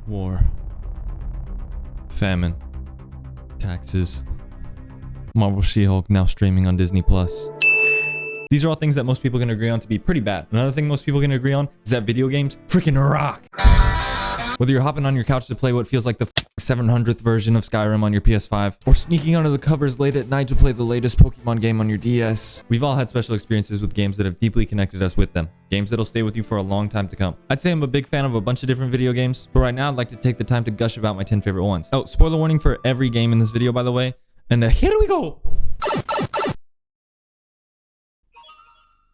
War. Famine. Taxes. Marvel She-Hulk now streaming on Disney+. These are all things that most people can agree on to be pretty bad. Another thing most people can agree on is that video games freaking rock. Whether you're hopping on your couch to play what feels like the 700th version of Skyrim on your PS5, or sneaking under the covers late at night to play the latest Pokemon game on your DS, we've all had special experiences with games that have deeply connected us with them. Games that'll stay with you for a long time to come. I'd say I'm a big fan of a bunch of different video games, but right now I'd like to take the time to gush about my 10 favorite ones. Oh, spoiler warning for every game in this video, by the way. And here we go!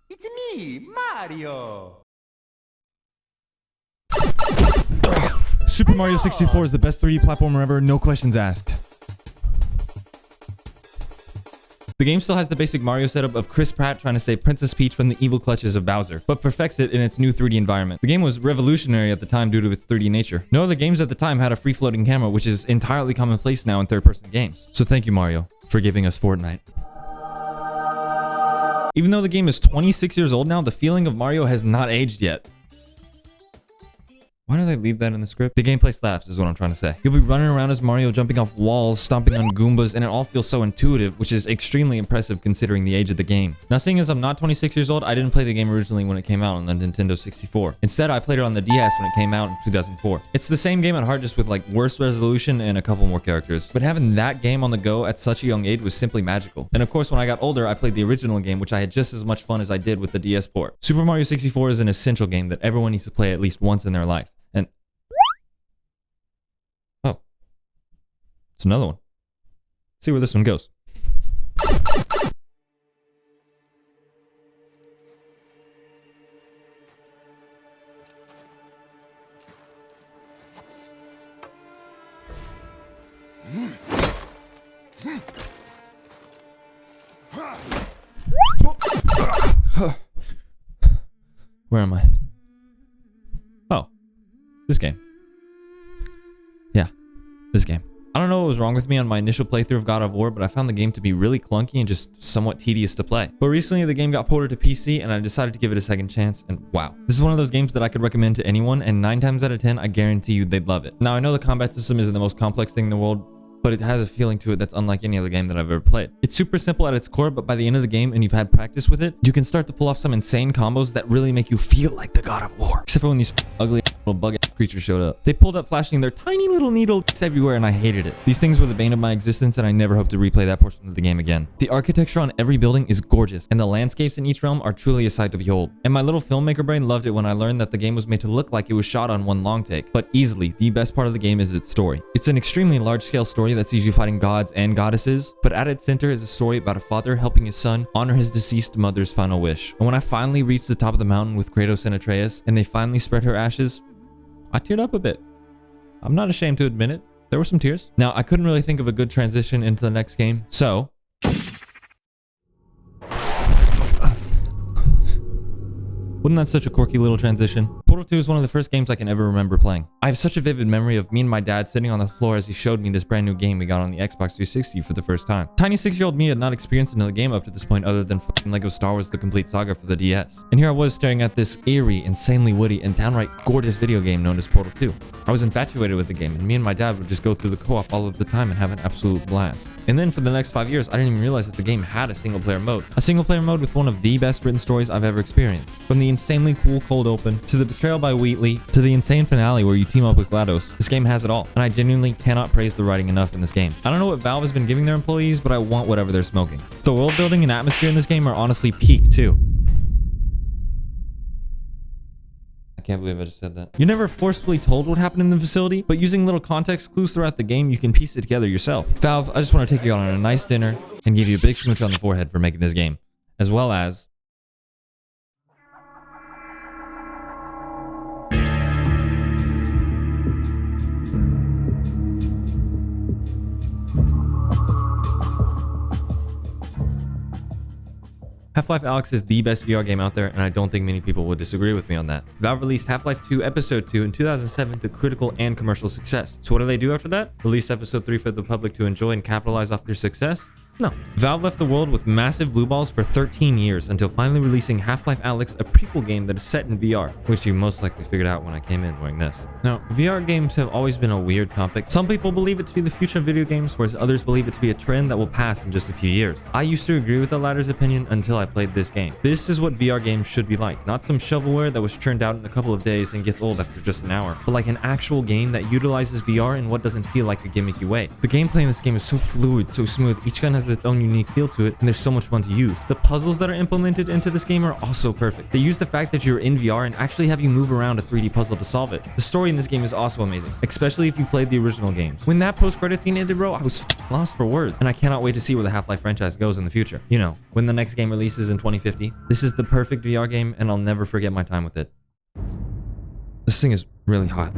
It's me, Mario! Super Mario 64 is the best 3D platformer ever, no questions asked. The game still has the basic Mario setup of Chris Pratt trying to save Princess Peach from the evil clutches of Bowser, but perfects it in its new 3D environment. The game was revolutionary at the time due to its 3D nature. No other games at the time had a free-floating camera, which is entirely commonplace now in third-person games. So thank you, Mario, for giving us Fortnite. Even though the game is 26 years old now, the feeling of Mario has not aged yet. Why do they leave that in the script? The gameplay slaps is what I'm trying to say. You'll be running around as Mario, jumping off walls, stomping on Goombas, and it all feels so intuitive, which is extremely impressive considering the age of the game. Now, seeing as I'm not 26 years old, I didn't play the game originally when it came out on the Nintendo 64. Instead, I played it on the DS when it came out in 2004. It's the same game at heart, just with like worse resolution and a couple more characters. But having that game on the go at such a young age was simply magical. And of course, when I got older, I played the original game, which I had just as much fun as I did with the DS port. Super Mario 64 is an essential game that everyone needs to play at least once in their life. And it's another one. See where this one goes. Where am I? Oh, this game. Yeah, this game. I don't know what was wrong with me on my initial playthrough of God of War, but I found the game to be really clunky and just somewhat tedious to play. But recently the game got ported to PC and I decided to give it a second chance, and wow. This is one of those games that I could recommend to anyone, and 9 times out of 10 I guarantee you they'd love it. Now I know the combat system isn't the most complex thing in the world, but it has a feeling to it that's unlike any other game that I've ever played. It's super simple at its core, but by the end of the game and you've had practice with it, you can start to pull off some insane combos that really make you feel like the God of War. Except for when these ugly little bug creatures showed up. They pulled up flashing their tiny little needles everywhere and I hated it. These things were the bane of my existence and I never hope to replay that portion of the game again. The architecture on every building is gorgeous and the landscapes in each realm are truly a sight to behold. And my little filmmaker brain loved it when I learned that the game was made to look like it was shot on one long take. But easily, the best part of the game is its story. It's an extremely large-scale story that sees you fighting gods and goddesses, but at its center is a story about a father helping his son honor his deceased mother's final wish. And when I finally reached the top of the mountain with Kratos and Atreus and they finally spread her ashes, I teared up a bit. I'm not ashamed to admit it. There were some tears. Now, I couldn't really think of a good transition into the next game, so wasn't that such a quirky little transition? Portal 2 is one of the first games I can ever remember playing. I have such a vivid memory of me and my dad sitting on the floor as he showed me this brand new game we got on the Xbox 360 for the first time. Tiny 6-year-old me had not experienced another game up to this point other than fucking Lego Star Wars The Complete Saga for the DS. And here I was staring at this eerie, insanely woody, and downright gorgeous video game known as Portal 2. I was infatuated with the game, and me and my dad would just go through the co-op all of the time and have an absolute blast. And then for the next 5 years, I didn't even realize that the game had a single-player mode. A single-player mode with one of the best written stories I've ever experienced. From the insanely cool cold open, to the betrayal by Wheatley, to the insane finale where you team up with GLaDOS, this game has it all. And I genuinely cannot praise the writing enough in this game. I don't know what Valve has been giving their employees, but I want whatever they're smoking. The world building and atmosphere in this game are honestly peak too. I can't believe I just said that. You're never forcefully told what happened in the facility, but using little context clues throughout the game, you can piece it together yourself. Valve, I just want to take you on a nice dinner and give you a big smooch on the forehead for making this game, as well as Half-Life Alyx is the best VR game out there, and I don't think many people would disagree with me on that. Valve released Half-Life 2 Episode 2 in 2007 to critical and commercial success. So what do they do after that? Release Episode 3 for the public to enjoy and capitalize off their success? No. Valve left the world with massive blue balls for 13 years until finally releasing Half-Life Alyx, a prequel game that is set in VR, which you most likely figured out when I came in doing this. Now, VR games have always been a weird topic. Some people believe it to be the future of video games, whereas others believe it to be a trend that will pass in just a few years. I used to agree with the latter's opinion until I played this game. This is what VR games should be like, not some shovelware that was churned out in a couple of days and gets old after just an hour, but like an actual game that utilizes VR in what doesn't feel like a gimmicky way. The gameplay in this game is so fluid, so smooth, each gun has its own unique feel to it, and there's so much fun to use. The puzzles that are implemented into this game are also perfect. They use the fact that you're in VR and actually have you move around a 3D puzzle to solve it. The story in this game is also amazing, especially if you played the original games. When that post-credit scene ended, bro, I was lost for words, and I cannot wait to see where the Half-Life franchise goes in the future. You know, when the next game releases in 2050. This is the perfect VR game, and I'll never forget my time with it. This thing is really hot.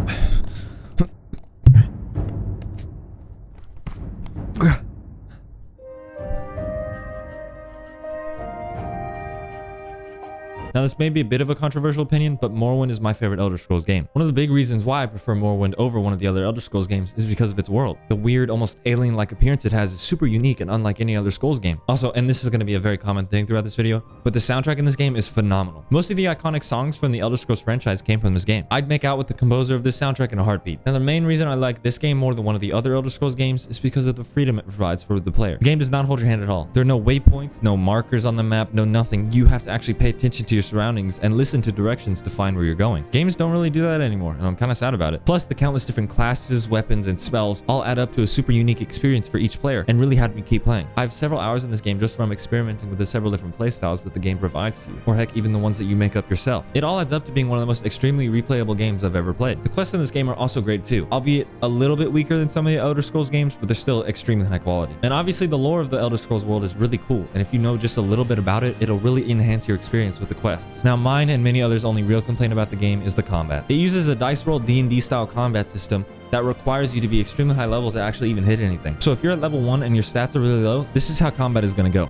Now, this may be a bit of a controversial opinion, but Morrowind is my favorite Elder Scrolls game. One of the big reasons why I prefer Morrowind over one of the other Elder Scrolls games is because of its world. The weird, almost alien-like appearance it has is super unique and unlike any other Scrolls game. Also, and this is going to be a very common thing throughout this video, but the soundtrack in this game is phenomenal. Most of the iconic songs from the Elder Scrolls franchise came from this game. I'd make out with the composer of this soundtrack in a heartbeat. Now, the main reason I like this game more than one of the other Elder Scrolls games is because of the freedom it provides for the player. The game does not hold your hand at all. There are no waypoints, no markers on the map, no nothing. You have to actually pay attention to your surroundings and listen to directions to find where you're going. Games don't really do that anymore, and I'm kind of sad about it. Plus, the countless different classes, weapons, and spells all add up to a super unique experience for each player and really had me keep playing. I have several hours in this game just from experimenting with the several different playstyles that the game provides to you, or heck, even the ones that you make up yourself. It all adds up to being one of the most extremely replayable games I've ever played. The quests in this game are also great too, albeit a little bit weaker than some of the Elder Scrolls games, but they're still extremely high quality. And obviously, the lore of the Elder Scrolls world is really cool, and if you know just a little bit about it, it'll really enhance your experience with the quests. Now, mine and many others' only real complaint about the game is the combat. It uses a dice roll D&D style combat system that requires you to be extremely high level to actually even hit anything. So if you're at level 1 and your stats are really low, this is how combat is going to go.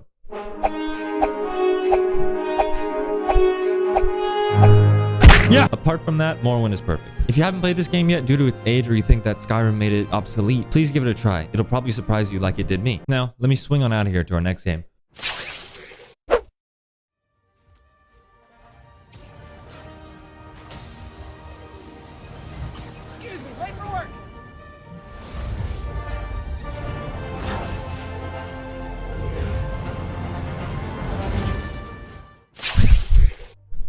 Yeah. Apart from that, Morrowind is perfect. If you haven't played this game yet due to its age, or you think that Skyrim made it obsolete, please give it a try. It'll probably surprise you like it did me. Now, let me swing on out of here to our next game.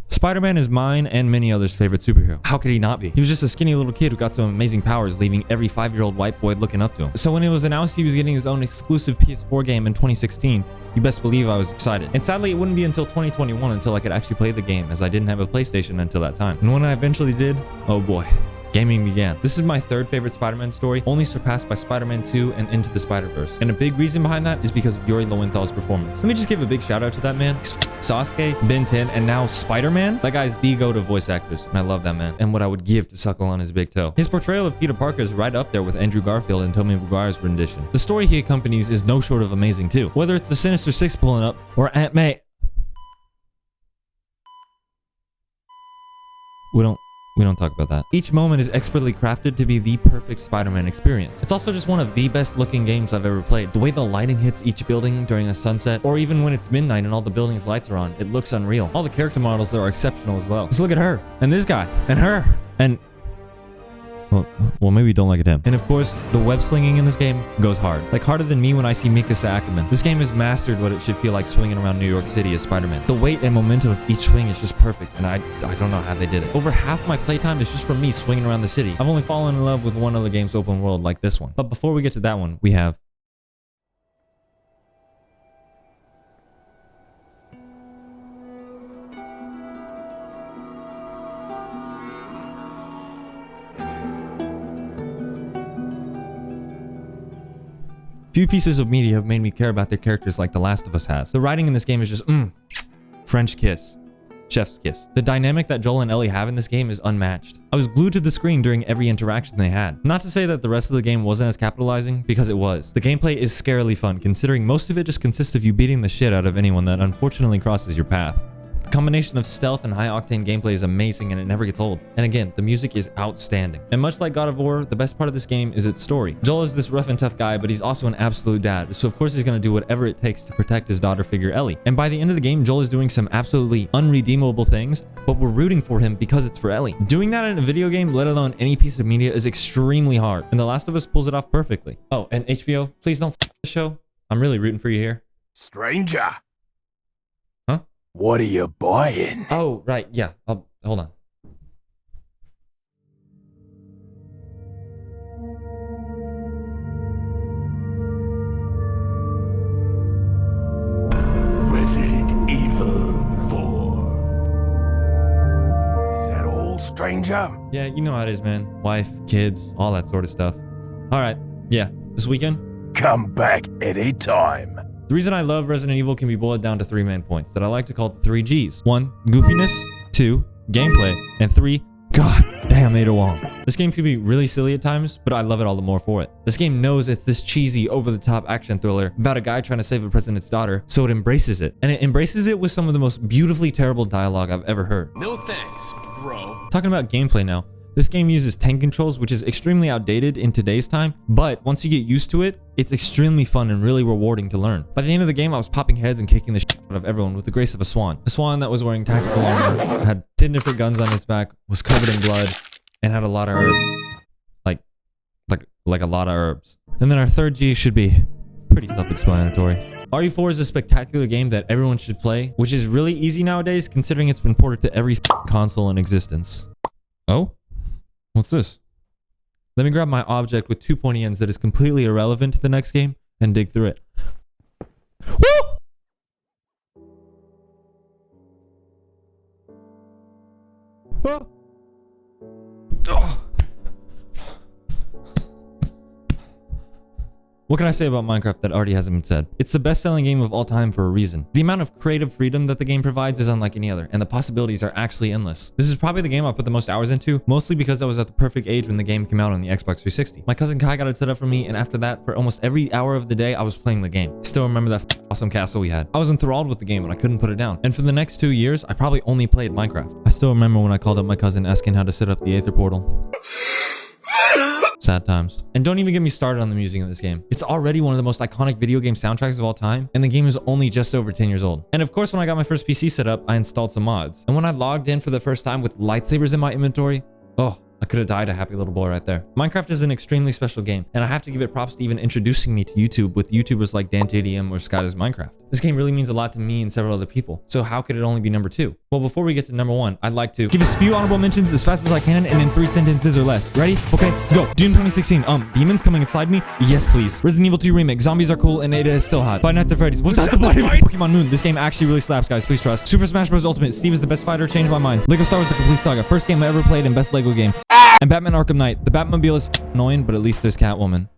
Spider-Man is mine and many others' favorite superhero. How could he not be? He was just a skinny little kid who got some amazing powers, leaving every 5-year-old white boy looking up to him. So when it was announced he was getting his own exclusive PS4 game in 2016, you best believe I was excited. And sadly, it wouldn't be until 2021 until I could actually play the game, as I didn't have a PlayStation until that time. And when I eventually did, oh boy. Gaming began. This is my third favorite Spider-Man story, only surpassed by Spider-Man 2 and Into the Spider-Verse. And a big reason behind that is because of Yuri Lowenthal's performance. Let me just give a big shout out to that man. Sasuke, Ben 10, and now Spider-Man. That guy's the go-to voice actors, and I love that man. And what I would give to suckle on his big toe. His portrayal of Peter Parker is right up there with Andrew Garfield and Tobey Maguire's rendition. The story he accompanies is no short of amazing too. Whether it's the Sinister Six pulling up, or Aunt May. We don't talk about that. Each moment is expertly crafted to be the perfect Spider-Man experience. It's also just one of the best looking games I've ever played. The way the lighting hits each building during a sunset, or even when it's midnight and all the buildings' lights are on, it looks unreal. All the character models are exceptional as well. Just look at her, and this guy, and her, and... Well, maybe don't look at him. And of course, the web slinging in this game goes hard. Like harder than me when I see Mikasa Ackerman. This game has mastered what it should feel like swinging around New York City as Spider-Man. The weight and momentum of each swing is just perfect, and I don't know how they did it. Over half my playtime is just from me swinging around the city. I've only fallen in love with one other game's open world like this one. But before we get to that one, we have... Few pieces of media have made me care about their characters like The Last of Us has. The writing in this game is just, French kiss. Chef's kiss. The dynamic that Joel and Ellie have in this game is unmatched. I was glued to the screen during every interaction they had. Not to say that the rest of the game wasn't as capitalizing, because it was. The gameplay is scarily fun, considering most of it just consists of you beating the shit out of anyone that unfortunately crosses your path. The combination of stealth and high-octane gameplay is amazing and it never gets old. And again, the music is outstanding. And much like God of War, the best part of this game is its story. Joel is this rough and tough guy, but he's also an absolute dad, so of course he's going to do whatever it takes to protect his daughter figure Ellie. And by the end of the game, Joel is doing some absolutely unredeemable things, but we're rooting for him because it's for Ellie. Doing that in a video game, let alone any piece of media, is extremely hard, and The Last of Us pulls it off perfectly. Oh, and HBO, please don't f the show. I'm really rooting for you here. Stranger. Huh? What are you buying? Oh, right, yeah. Hold on. Resident Evil 4. Is that all, stranger? Yeah, you know how it is, man. Wife, kids, all that sort of stuff. All right, yeah. This weekend, Come back anytime. the reason I love Resident Evil can be boiled down to 3 main points that I like to call the 3 Gs. 1, goofiness. 2, gameplay. And 3, god damn Ada Wong. This game can be really silly at times, but I love it all the more for it. This game knows it's this cheesy, over-the-top action thriller about a guy trying to save a president's daughter, so it embraces it. And it embraces it with some of the most beautifully terrible dialogue I've ever heard. No thanks, bro. Talking about gameplay now, this game uses tank controls, which is extremely outdated in today's time, but once you get used to it, it's extremely fun and really rewarding to learn. By the end of the game, I was popping heads and kicking the shit out of everyone with the grace of a swan. A swan that was wearing tactical armor, had 10 different guns on its back, was covered in blood, and had a lot of herbs. Like a lot of herbs. And then our third G should be pretty self-explanatory. RE4 is a spectacular game that everyone should play, which is really easy nowadays considering it's been ported to every console in existence. Oh? What's this? Let me grab my object with 2 pointy ends that is completely irrelevant to the next game and dig through it. Woo! Oh! Oh! What can I say about Minecraft that already hasn't been said? It's the best-selling game of all time for a reason. The amount of creative freedom that the game provides is unlike any other, and the possibilities are actually endless. This is probably the game I put the most hours into, mostly because I was at the perfect age when the game came out on the Xbox 360. My cousin Kai got it set up for me, and after that, for almost every hour of the day, I was playing the game. I still remember that awesome castle we had. I was enthralled with the game and I couldn't put it down. And for the next 2 years, I probably only played Minecraft. I still remember when I called up my cousin asking how to set up the Aether portal. Sad times. And don't even get me started on the music in this game. It's already one of the most iconic video game soundtracks of all time, and the game is only just over 10 years old. And of course, when I got my first PC set up, I installed some mods. And when I logged in for the first time with lightsabers in my inventory, oh, I could have died a happy little boy right there. Minecraft is an extremely special game, and I have to give it props to even introducing me to YouTube with YouTubers like DanTDM or Sky Does Minecraft. This game really means a lot to me and several other people, so how could it only be number 2? Well, before we get to number 1, I'd like to give a few honorable mentions as fast as I can and in 3 sentences or less. Ready? Okay, go. June 2016, demons coming inside me? Yes, please. Resident Evil 2 Remake, zombies are cool and Ada is still hot. Five Nights at Freddy's. What's that the bloody Pokemon Moon? This game actually really slaps, guys, please trust. Super Smash Bros. Ultimate, Steve is the best fighter, changed my mind. Lego Star Wars The Complete Saga, first game I ever played and best Lego game. And Batman Arkham Knight. The Batmobile is annoying, but at least there's Catwoman.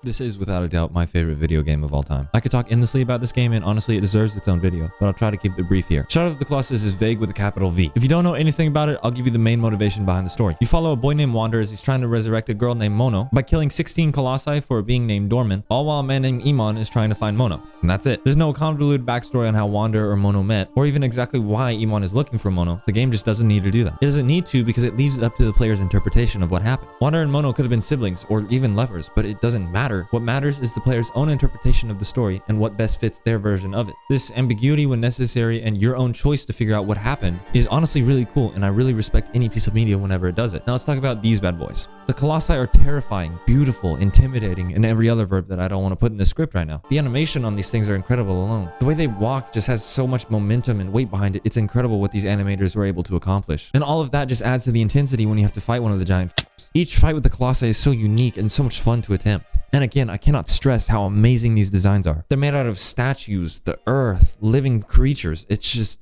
This is without a doubt my favorite video game of all time. I could talk endlessly about this game and honestly it deserves its own video, but I'll try to keep it brief here. Shadow of the Colossus is vague with a capital V. If you don't know anything about it, I'll give you the main motivation behind the story. You follow a boy named Wander as he's trying to resurrect a girl named Mono by killing 16 colossi for being named Dorman, all while a man named Iman is trying to find Mono. And that's it. There's no convoluted backstory on how Wander or Mono met, or even exactly why Iman is looking for Mono. The game just doesn't need to do that. It doesn't need to because it leaves it up to the player's interpretation of what happened. Wander and Mono could have been siblings or even lovers, but it doesn't matter. What matters is the player's own interpretation of the story and what best fits their version of it. This ambiguity when necessary and your own choice to figure out what happened is honestly really cool, and I really respect any piece of media whenever it does it. Now let's talk about these bad boys. The Colossi are terrifying, beautiful, intimidating, and every other verb that I don't want to put in the script right now. The animation on these things are incredible alone. The way they walk just has so much momentum and weight behind it. It's incredible what these animators were able to accomplish. And all of that just adds to the intensity when you have to fight one of the giant f***s. Each fight with the Colossi is so unique and so much fun to attempt. And again, I cannot stress how amazing these designs are. They're made out of statues, the earth, living creatures. It's just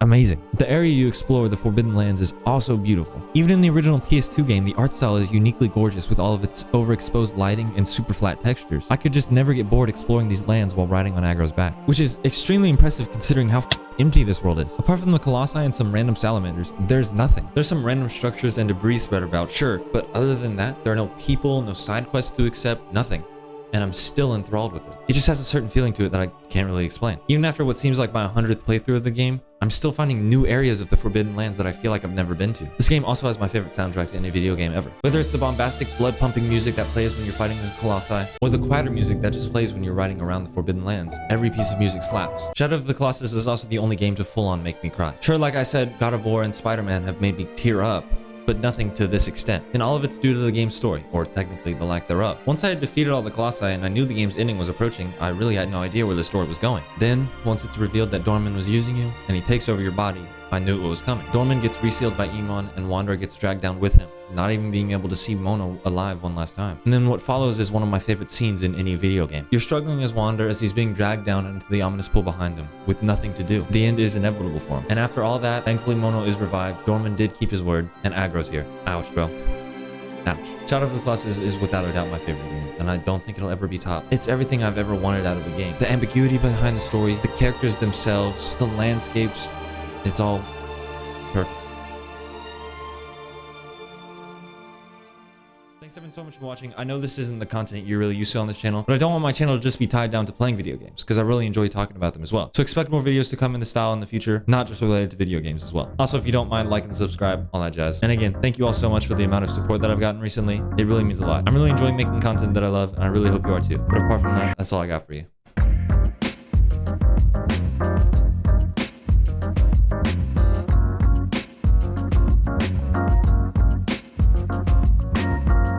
amazing. The area you explore, the Forbidden Lands, is also beautiful. Even in the original PS2 game, the art style is uniquely gorgeous with all of its overexposed lighting and super flat textures. I could just never get bored exploring these lands while riding on Agro's back, which is extremely impressive considering how empty this world is. Apart from the Colossi and some random salamanders, there's nothing. There's some random structures and debris spread about, sure, but other than that, there are no people, no side quests to accept, nothing. And I'm still enthralled with it. It just has a certain feeling to it that I can't really explain. Even after what seems like my 100th playthrough of the game, I'm still finding new areas of the Forbidden Lands that I feel like I've never been to. This game also has my favorite soundtrack to any video game ever. Whether it's the bombastic, blood-pumping music that plays when you're fighting the Colossi, or the quieter music that just plays when you're riding around the Forbidden Lands, every piece of music slaps. Shadow of the Colossus is also the only game to full-on make me cry. Sure, like I said, God of War and Spider-Man have made me tear up, but nothing to this extent. And all of it's due to the game's story, or technically the lack thereof. Once I had defeated all the Colossi and I knew the game's ending was approaching, I really had no idea where the story was going. Then, once it's revealed that Dorman was using you, and he takes over your body, I knew what was coming. Dorman gets resealed by Emon, and Wander gets dragged down with him, not even being able to see Mono alive one last time. And then what follows is one of my favorite scenes in any video game. You're struggling as Wander as he's being dragged down into the ominous pool behind him, with nothing to do. The end is inevitable for him. And after all that, thankfully Mono is revived, Dorman did keep his word, and Agro's here. Ouch, bro. Ouch. Shadow of the Colossus is without a doubt my favorite game, and I don't think it'll ever be topped. It's everything I've ever wanted out of a game. The ambiguity behind the story, the characters themselves, the landscapes, it's all perfect. Thanks everyone so much for watching. I know this isn't the content you're really used to on this channel, but I don't want my channel to just be tied down to playing video games, because I really enjoy talking about them as well. So expect more videos to come in this style in the future, not just related to video games as well. Also, if you don't mind, like and subscribe, all that jazz. And again, thank you all so much for the amount of support that I've gotten recently. It really means a lot. I'm really enjoying making content that I love, and I really hope you are too. But apart from that, that's all I got for you.